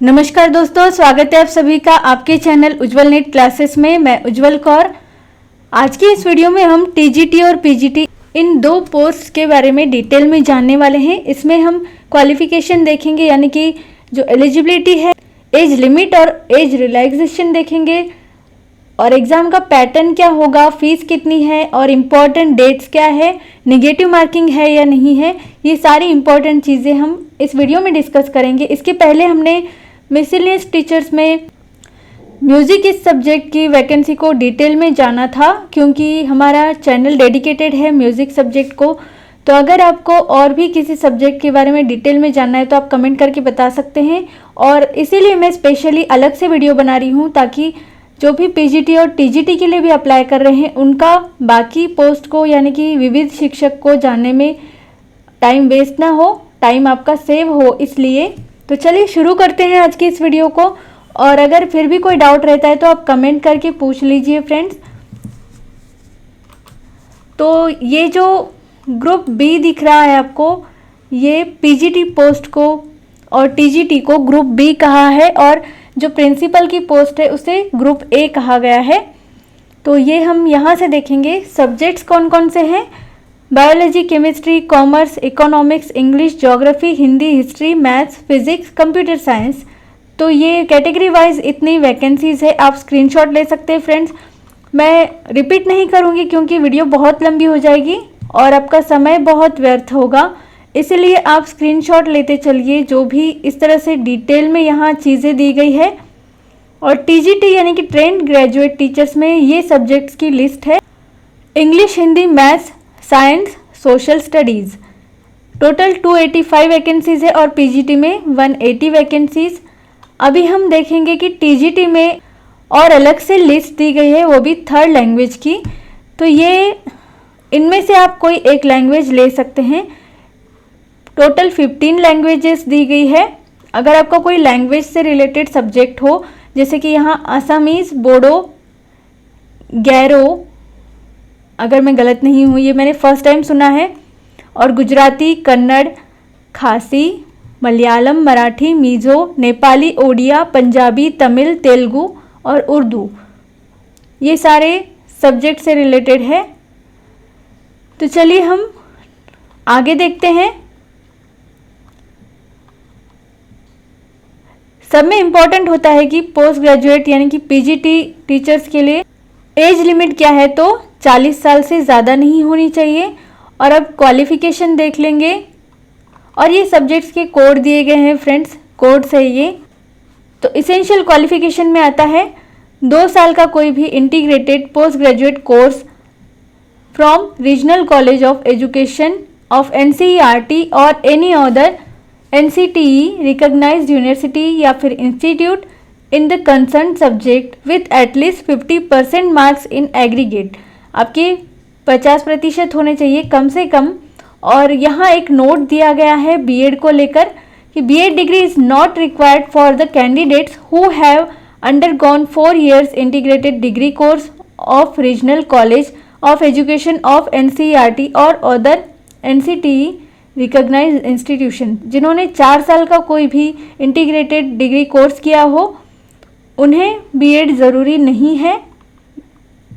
नमस्कार दोस्तों, स्वागत है आप सभी का आपके चैनल उज्जवल नेट क्लासेस में। मैं उज्जवल कौर। आज की इस वीडियो में हम टीजीटी और पीजीटी इन दो पोस्ट के बारे में डिटेल में जानने वाले हैं। इसमें हम क्वालिफिकेशन देखेंगे, यानी कि जो एलिजिबिलिटी है, एज लिमिट और एज रिलैक्सेशन देखेंगे, और एग्ज़ाम का पैटर्न क्या होगा, फीस कितनी है और इम्पॉर्टेंट डेट्स क्या है, निगेटिव मार्किंग है या नहीं है, ये सारी इम्पॉर्टेंट चीज़ें हम इस वीडियो में डिस्कस करेंगे। इसके पहले हमने मिसलेनियस टीचर्स में म्यूज़िक इस सब्जेक्ट की वैकेंसी को डिटेल में जाना था, क्योंकि हमारा चैनल डेडिकेटेड है म्यूज़िक सब्जेक्ट को। तो अगर आपको और भी किसी सब्जेक्ट के बारे में डिटेल में जानना है तो आप कमेंट करके बता सकते हैं, और इसीलिए मैं स्पेशली अलग से वीडियो बना रही हूँ ताकि जो भी पीजीटी और टीजीटी के लिए भी अप्लाई कर रहे हैं उनका बाकी पोस्ट को, यानी कि विविध शिक्षक को जानने में टाइम वेस्ट ना हो, टाइम आपका सेव हो। इसलिए तो चलिए शुरू करते हैं आज की इस वीडियो को। और अगर फिर भी कोई डाउट रहता है तो आप कमेंट करके पूछ लीजिए फ्रेंड्स। तो ये जो ग्रुप बी दिख रहा है आपको, ये पीजीटी पोस्ट को और टीजीटी को ग्रुप बी कहा है, और जो प्रिंसिपल की पोस्ट है उसे ग्रुप ए कहा गया है। तो ये हम यहाँ से देखेंगे सब्जेक्ट्स कौन कौन से हैं। Biology, chemistry, commerce, economics, English, geography, Hindi, history, maths, physics, computer science. तो ये कैटेगरी वाइज इतनी वैकेंसीज़ है, आप स्क्रीनशॉट ले सकते हैं फ्रेंड्स। मैं रिपीट नहीं करूँगी क्योंकि वीडियो बहुत लंबी हो जाएगी और आपका समय बहुत व्यर्थ होगा, इसलिए आप स्क्रीनशॉट लेते चलिए जो भी इस तरह से डिटेल में यहाँ चीज़ें दी गई है। और टीजीटी यानी कि ट्रेंड ग्रेजुएट टीचर्स में ये सब्जेक्ट्स की लिस्ट है। English, Hindi, maths, science, social studies. Total 285 vacancies है और पीजीटी में 180 वैकेंसीज़। अभी हम देखेंगे कि टीजीटी में और अलग से लिस्ट दी गई है, वो भी थर्ड लैंग्वेज की। तो ये इनमें से आप कोई एक लैंग्वेज ले सकते हैं। टोटल 15 लैंग्वेजेस दी गई है। अगर आपका कोई लैंग्वेज से रिलेटेड सब्जेक्ट हो, जैसे कि यहाँ आसामीज़, बोडो, गैरो, अगर मैं गलत नहीं हूँ, ये मैंने फर्स्ट टाइम सुना है, और गुजराती, कन्नड़, खासी, मलयालम, मराठी, मिज़ो, नेपाली, ओडिया, पंजाबी, तमिल, तेलुगु और उर्दू, ये सारे सब्जेक्ट से रिलेटेड है। तो चलिए हम आगे देखते हैं। सब में इम्पॉर्टेंट होता है कि पोस्ट ग्रेजुएट यानी कि पीजीटी टीचर्स के लिए एज लिमिट क्या है, तो 40 साल से ज़्यादा नहीं होनी चाहिए। और अब क्वालिफिकेशन देख लेंगे, और ये सब्जेक्ट्स के कोड दिए गए हैं फ्रेंड्स, कोड्स है ये। तो इसेंशियल क्वालिफिकेशन में आता है 2 साल का कोई भी integrated post graduate course from regional college of education of NCERT और any other NCTE recognized university या फिर institute in the concern subject with at least 50% marks in aggregate. आपके 50% होने चाहिए कम से कम। और यहाँ एक नोट दिया गया है बीएड को लेकर कि BEd degree is not required for the candidates who have undergone 4 years integrated degree course of regional college of education of NCERT और अदर एनसीटीई रिकॉग्नाइज्ड इंस्टीट्यूशन। जिन्होंने 4 साल का कोई भी इंटीग्रेटेड डिग्री कोर्स किया हो उन्हें बीएड ज़रूरी नहीं है।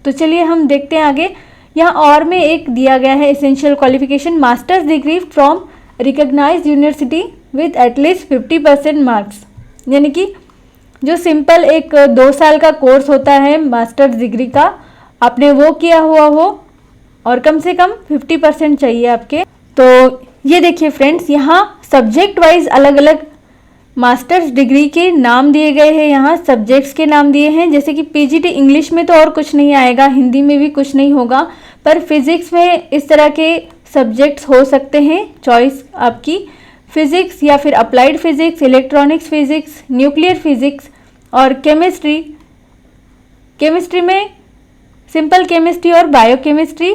तो चलिए हम देखते हैं आगे। यहाँ और में एक दिया गया है essential qualification, masters degree from recognised university with at least 50% marks. यानी कि जो सिंपल एक 2 साल का कोर्स होता है मास्टर्स डिग्री का, आपने वो किया हुआ हो और कम से कम 50% चाहिए आपके। तो ये देखिए फ्रेंड्स, यहाँ सब्जेक्ट वाइज अलग अलग मास्टर्स डिग्री के नाम दिए गए हैं, यहाँ सब्जेक्ट्स के नाम दिए हैं। जैसे कि पीजीटी इंग्लिश में तो और कुछ नहीं आएगा, हिंदी में भी कुछ नहीं होगा, पर फिजिक्स में इस तरह के सब्जेक्ट्स हो सकते हैं, चॉइस आपकी। फिजिक्स या फिर applied physics, electronics physics, nuclear physics और केमिस्ट्री। केमिस्ट्री में सिंपल केमिस्ट्री और बायोकेमिस्ट्री,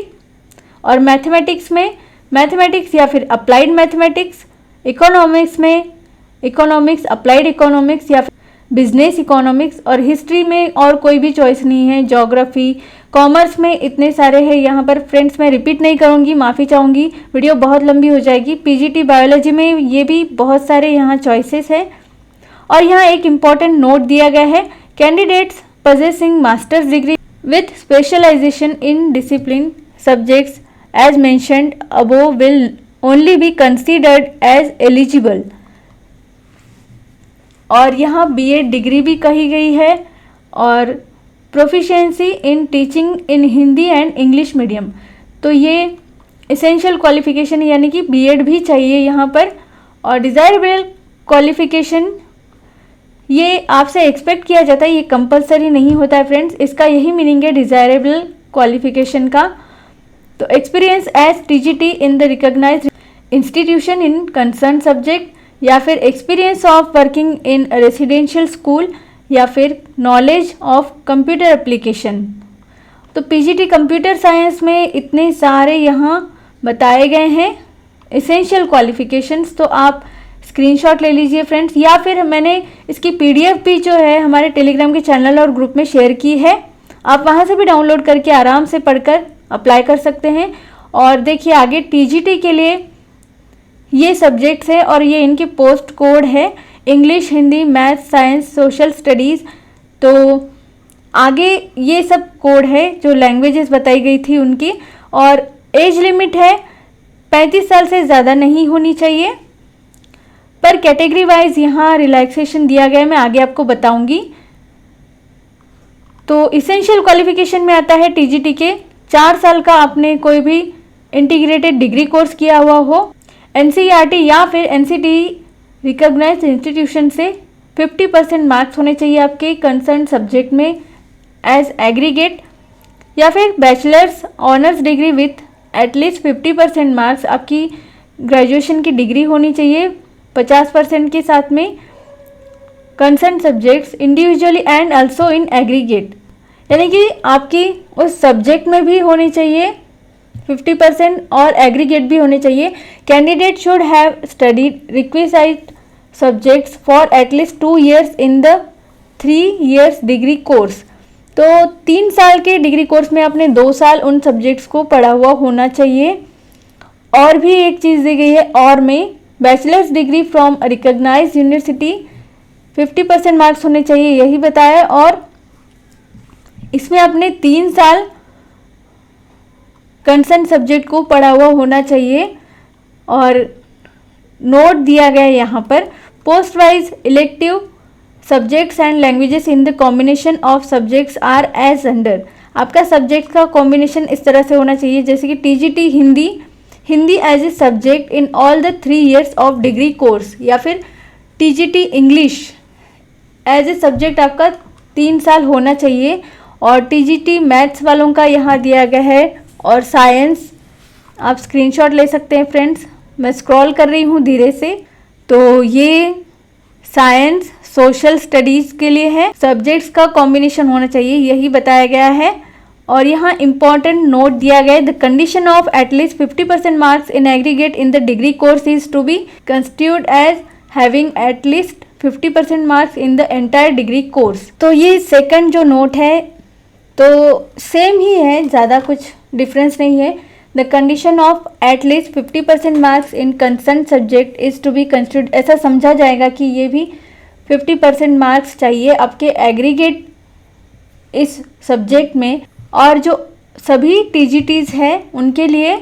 और मैथमेटिक्स में मैथमेटिक्स या फिर अप्लाइड मैथमेटिक्स। इकोनॉमिक्स में इकोनॉमिक्स, अप्लाइड इकोनॉमिक्स या फिर बिजनेस इकोनॉमिक्स। और हिस्ट्री में और कोई भी चॉइस नहीं है, ज्योग्राफी। कॉमर्स में इतने सारे हैं यहाँ पर फ्रेंड्स, मैं रिपीट नहीं करूँगी, माफ़ी चाहूँगी, वीडियो बहुत लंबी हो जाएगी। पीजीटी बायोलॉजी में ये भी बहुत सारे यहाँ चॉइसेस हैं। और यहाँ एक इम्पॉर्टेंट नोट दिया गया है, candidates possessing master's degree with specialization in discipline subjects as mentioned above will only be considered as eligible। और यहाँ B.Ed डिग्री भी कही गई है और proficiency in teaching in Hindi and English medium, तो ये एसेंशियल क्वालिफिकेशन यानी कि B.Ed भी चाहिए यहाँ पर। और डिज़ायरेबल क्वालिफिकेशन ये आपसे एक्सपेक्ट किया जाता है, ये कंपलसरी नहीं होता है फ्रेंड्स, इसका यही मीनिंग है डिज़ायरेबल क्वालिफिकेशन का। तो experience as TGT in the recognised institution in concern subject, या फिर experience of working in residential school, या फिर नॉलेज ऑफ कंप्यूटर एप्लीकेशन। तो PGT कंप्यूटर साइंस में इतने सारे यहाँ बताए गए हैं एसेंशियल क्वालिफिकेशंस, तो आप स्क्रीनशॉट ले लीजिए फ्रेंड्स, या फिर मैंने इसकी PDF भी जो है हमारे टेलीग्राम के चैनल और ग्रुप में शेयर की है, आप वहाँ से भी डाउनलोड करके आराम से पढ़कर अप्लाई कर सकते हैं। और देखिए आगे TGT के लिए ये सब्जेक्ट्स है और ये इनके पोस्ट कोड है, English, Hindi, math, science, social studies. तो आगे ये सब कोड है जो लैंग्वेजेस बताई गई थी उनकी, और एज लिमिट है 35 साल से ज़्यादा नहीं होनी चाहिए। पर कैटेगरी वाइज यहाँ रिलैक्सेशन दिया गया है, मैं आगे आपको बताऊंगी। तो इसेंशियल क्वालिफिकेशन में आता है TGT के 4 साल का आपने कोई भी इंटीग्रेटेड डिग्री कोर्स किया हुआ हो, NCERT या फिर NCTE रिकॉग्नाइज्ड इंस्टीट्यूशन से 50% मार्क्स होने चाहिए आपके कंसर्न सब्जेक्ट में एज एग्रीगेट, या फिर bachelors honours degree with at least 50% marks आपकी ग्रेजुएशन की डिग्री होनी चाहिए 50% के साथ में concern subjects individually and also in aggregate, यानी कि आपकी उस सब्जेक्ट में भी होनी चाहिए 50% और एग्रीगेट भी होने चाहिए। Candidate should have studied requisite subjects for at least 2 years in the 3 years degree course. तो 3 साल के डिग्री कोर्स में आपने 2 साल उन सब्जेक्ट्स को पढ़ा हुआ होना चाहिए। और भी एक चीज़ दी गई है, और में bachelors degree from recognised university 50% marks होने चाहिए, यही बताया। और इसमें आपने 3 साल कंसर्न सब्जेक्ट को पढ़ा हुआ होना चाहिए। और नोट दिया गया है यहाँ पर, post wise elective subjects and languages in the combination of subjects are as under. आपका सब्जेक्ट का कॉम्बिनेशन इस तरह से होना चाहिए जैसे कि TGT Hindi as a subject in all the 3 years of degree course, या फिर TGT English as a subject आपका 3 साल होना चाहिए। और TGT मैथ्स वालों का यहाँ दिया गया है, और साइंस आप स्क्रीनशॉट ले सकते हैं फ्रेंड्स, मैं स्क्रॉल कर रही हूँ धीरे से। तो ये साइंस सोशल स्टडीज़ के लिए है, सब्जेक्ट्स का कॉम्बिनेशन होना चाहिए, यही बताया गया है। और यहाँ इम्पॉर्टेंट नोट दिया गया है, the condition of at least 50% marks in aggregate in the degree course is to be constitute as having at least 50% marks in the entire degree course. तो ये सेकंड जो नोट है तो सेम ही है, ज़्यादा कुछ डिफरेंस नहीं है। The condition of at least 50% marks in concern subject is to be constitute, ऐसा समझा जाएगा कि ये भी 50% मार्क्स चाहिए आपके एग्रीगेट इस सब्जेक्ट में। और जो सभी TGTs हैं उनके लिए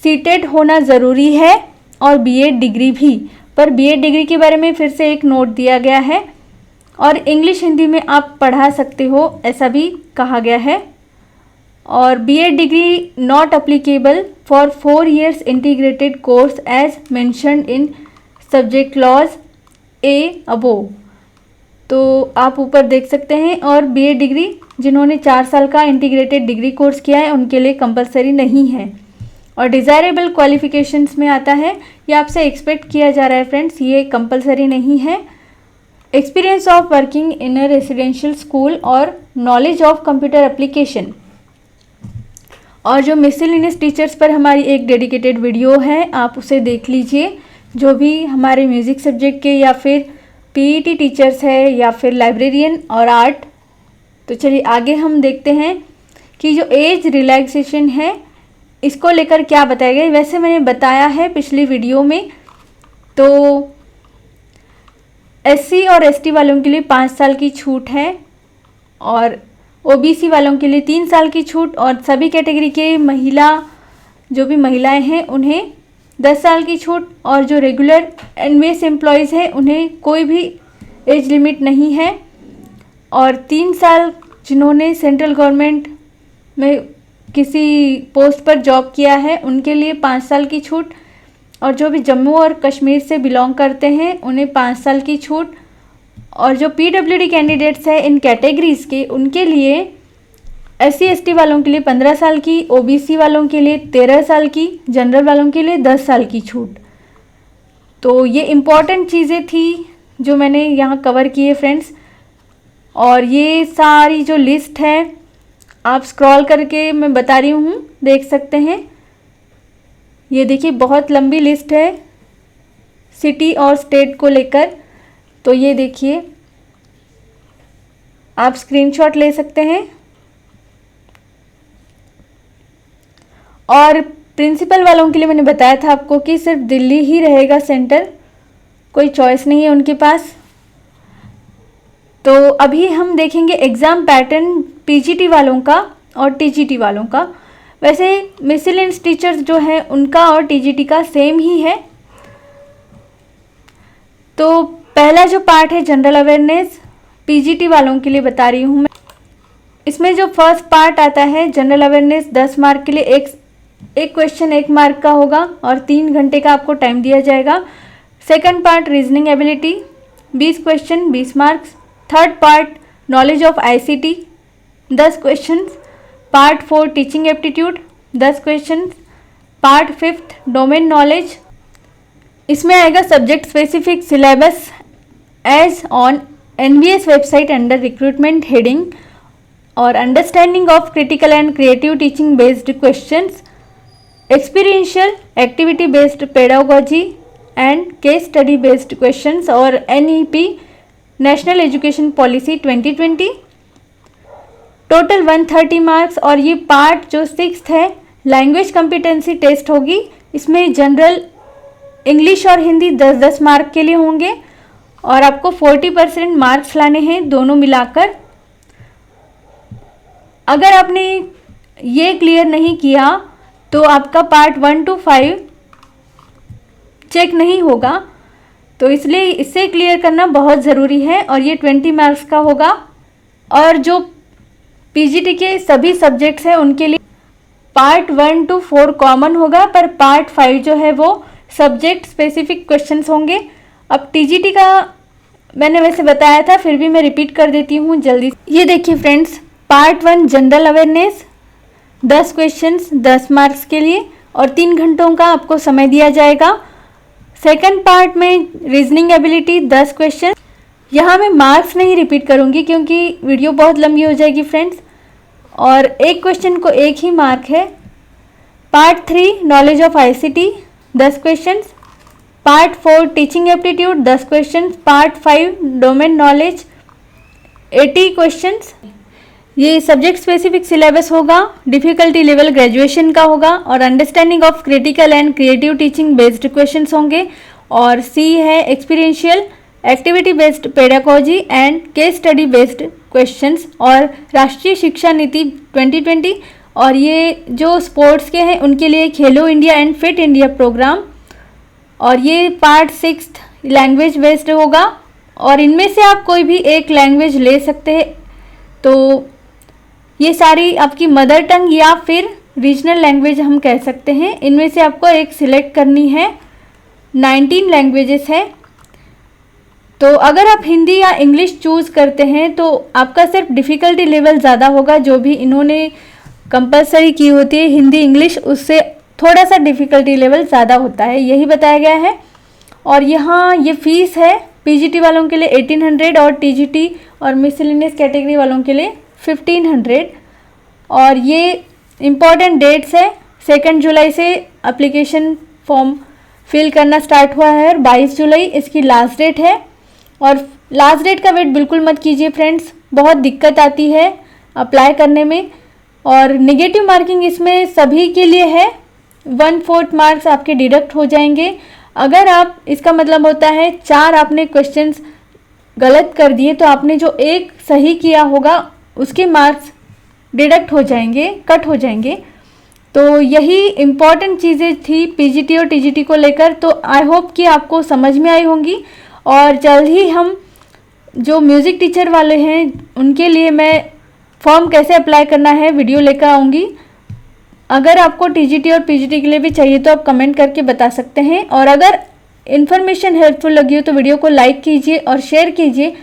सीटेड होना ज़रूरी है, और B.Ed डिग्री भी। पर B.Ed डिग्री के बारे में फिर से एक नोट दिया गया है, और इंग्लिश हिंदी में आप पढ़ा सकते हो ऐसा भी कहा गया है। और B.Ed degree not applicable for 4 years integrated course as mentioned in subject clause A above. तो आप ऊपर देख सकते हैं। और B.Ed डिग्री जिन्होंने 4 साल का इंटीग्रेटेड डिग्री कोर्स किया है उनके लिए कंपलसरी नहीं है। और डिज़ायरेबल क्वालिफिकेशंस में आता है, ये आपसे एक्सपेक्ट किया जा रहा है फ्रेंड्स, ये कंपलसरी नहीं है। Experience of working in a residential school और नॉलेज ऑफ कंप्यूटर एप्लीकेशन। और जो मिसलेनियस टीचर्स पर हमारी एक डेडिकेटेड वीडियो है, आप उसे देख लीजिए, जो भी हमारे म्यूज़िक सब्जेक्ट के या फिर PET टीचर्स है या फिर लाइब्रेरियन और आर्ट। तो चलिए आगे हम देखते हैं कि जो एज रिलैक्सेशन है इसको लेकर क्या बताया गया। वैसे मैंने बताया है पिछली वीडियो में, तो SC और ST वालों के लिए 5 साल की छूट है और OBC वालों के लिए 3 साल की छूट और सभी कैटेगरी के जो भी महिलाएं हैं उन्हें 10 साल की छूट और जो रेगुलर एनवीएस एम्प्लॉयज़ हैं उन्हें कोई भी एज लिमिट नहीं है और 3 साल जिन्होंने सेंट्रल गवर्नमेंट में किसी पोस्ट पर जॉब किया है उनके लिए 5 साल की छूट और जो भी जम्मू और कश्मीर से बिलोंग करते हैं उन्हें 5 साल की छूट और जो PWD कैंडिडेट्स हैं इन कैटेगरीज़ के उनके लिए SC ST वालों के लिए 15 साल की, OBC वालों के लिए 13 साल की, जनरल वालों के लिए 10 साल की छूट। तो ये इम्पॉर्टेंट चीज़ें थी जो मैंने यहाँ कवर की है फ्रेंड्स। और ये सारी जो लिस्ट है आप स्क्रॉल करके मैं बता रही हूँ, देख सकते हैं। ये देखिए बहुत लंबी लिस्ट है सिटी और स्टेट को लेकर। तो ये देखिए आप स्क्रीनशॉट ले सकते हैं। और प्रिंसिपल वालों के लिए मैंने बताया था आपको कि सिर्फ दिल्ली ही रहेगा सेंटर, कोई चॉइस नहीं है उनके पास। तो अभी हम देखेंगे एग्ज़ाम पैटर्न PGT वालों का और TGT वालों का। वैसे मिसलेनियस टीचर्स जो है उनका और TGT का सेम ही है। तो पहला जो पार्ट है जनरल अवेयरनेस, PGT वालों के लिए बता रही हूँ मैं। इसमें जो फर्स्ट पार्ट आता है जनरल अवेयरनेस 10 मार्क के लिए एक क्वेश्चन 1 मार्क का होगा और 3 घंटे का आपको टाइम दिया जाएगा। Second part reasoning ability 20 question 20 marks. Third part knowledge of ICT 10 question. Part 4 teaching aptitude 10 question. Part 5 domain knowledge, इसमें आएगा subject specific syllabus as on NVS website under recruitment heading और understanding of critical and creative teaching based questions, experiential activity based pedagogy and case study based questions और NEP national education policy 2020। Total 130 marks. और ये part जो 6th है language competency test होगी। इसमें general English और Hindi 10-10 mark के लिए होंगे और आपको 40% मार्क्स लाने हैं दोनों मिलाकर। अगर आपने ये क्लियर नहीं किया तो आपका पार्ट 1 to 5 चेक नहीं होगा, तो इसलिए इसे क्लियर करना बहुत ज़रूरी है और ये 20 मार्क्स का होगा। और जो PGT के सभी सब्जेक्ट्स हैं उनके लिए पार्ट 1 to 4 कॉमन होगा, पर पार्ट 5 जो है वो सब्जेक्ट स्पेसिफिक क्वेश्चंस होंगे। अब TGT का मैंने वैसे बताया था, फिर भी मैं रिपीट कर देती हूँ जल्दी। ये देखिए friends, part 1 general awareness 10 questions 10 marks के लिए और 3 घंटों का आपको समय दिया जाएगा। सेकंड पार्ट में रीजनिंग एबिलिटी 10 क्वेश्चन। यहाँ मैं मार्क्स नहीं रिपीट करूँगी क्योंकि वीडियो बहुत लंबी हो जाएगी फ्रेंड्स, और एक क्वेश्चन को 1 ही मार्क है। Part 3 knowledge of ICT 10 question. Part 4 teaching aptitude 10 question. Part 5 domain knowledge 80 questions. ये सब्जेक्ट स्पेसिफिक सिलेबस होगा, डिफ़िकल्टी लेवल ग्रेजुएशन का होगा और understanding of critical and creative teaching based questions होंगे। और C है experiential activity based pedagogy and case study based questions और राष्ट्रीय शिक्षा नीति 2020। और ये जो स्पोर्ट्स के हैं उनके लिए Khelo India and fit India programme. और ये पार्ट 6 लैंग्वेज बेस्ड होगा और इनमें से आप कोई भी एक लैंग्वेज ले सकते हैं। तो ये सारी आपकी मदर टंग या फिर रीजनल लैंग्वेज हम कह सकते हैं, इनमें से आपको एक सिलेक्ट करनी है। 19 लैंग्वेजेस है। तो अगर आप हिंदी या इंग्लिश चूज़ करते हैं तो आपका सिर्फ डिफ़िकल्टी लेवल ज़्यादा होगा, जो भी इन्होंने कंपलसरी की होती है हिंदी इंग्लिश, उससे थोड़ा सा डिफ़िकल्टी लेवल ज़्यादा होता है, यही बताया गया है। और यहाँ ये फ़ीस है PGT वालों के लिए 1800 और TGT और मिसलेनियस कैटेगरी वालों के लिए 1500। और ये इम्पॉर्टेंट डेट्स है, 2 जुलाई से एप्लीकेशन फॉर्म फिल करना स्टार्ट हुआ है और 22 जुलाई इसकी लास्ट डेट है। और लास्ट डेट का वेट बिल्कुल मत कीजिए फ्रेंड्स, बहुत दिक्कत आती है अप्लाई करने में। और नेगेटिव मार्किंग इसमें सभी के लिए है, 1/4 मार्क्स आपके डिडक्ट हो जाएंगे। अगर आप, इसका मतलब होता है 4 आपने क्वेश्चंस गलत कर दिए तो आपने जो एक सही किया होगा उसके मार्क्स डिडक्ट हो जाएंगे, कट हो जाएंगे। तो यही इम्पॉर्टेंट चीज़ें थी पीजीटी और टीजीटी को लेकर। तो आई होप कि आपको समझ में आई होंगी और जल्द ही हम जो म्यूज़िक टीचर वाले हैं उनके लिए मैं फॉर्म कैसे अप्लाई करना है वीडियो लेकर आऊँगी। अगर आपको टीजीटी और पीजीटी के लिए भी चाहिए तो आप कमेंट करके बता सकते हैं। और अगर इन्फॉर्मेशन हेल्पफुल लगी हो तो वीडियो को लाइक कीजिए और शेयर कीजिए।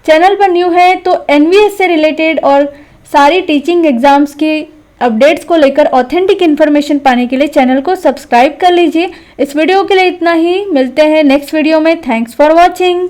चैनल पर न्यू है तो एनवीएस से रिलेटेड और सारी टीचिंग एग्जाम्स की अपडेट्स को लेकर ऑथेंटिक इन्फॉर्मेशन पाने के लिए चैनल को सब्सक्राइब कर लीजिए। इस वीडियो के लिए इतना ही, मिलते हैं नेक्स्ट वीडियो में। Thanks for watching.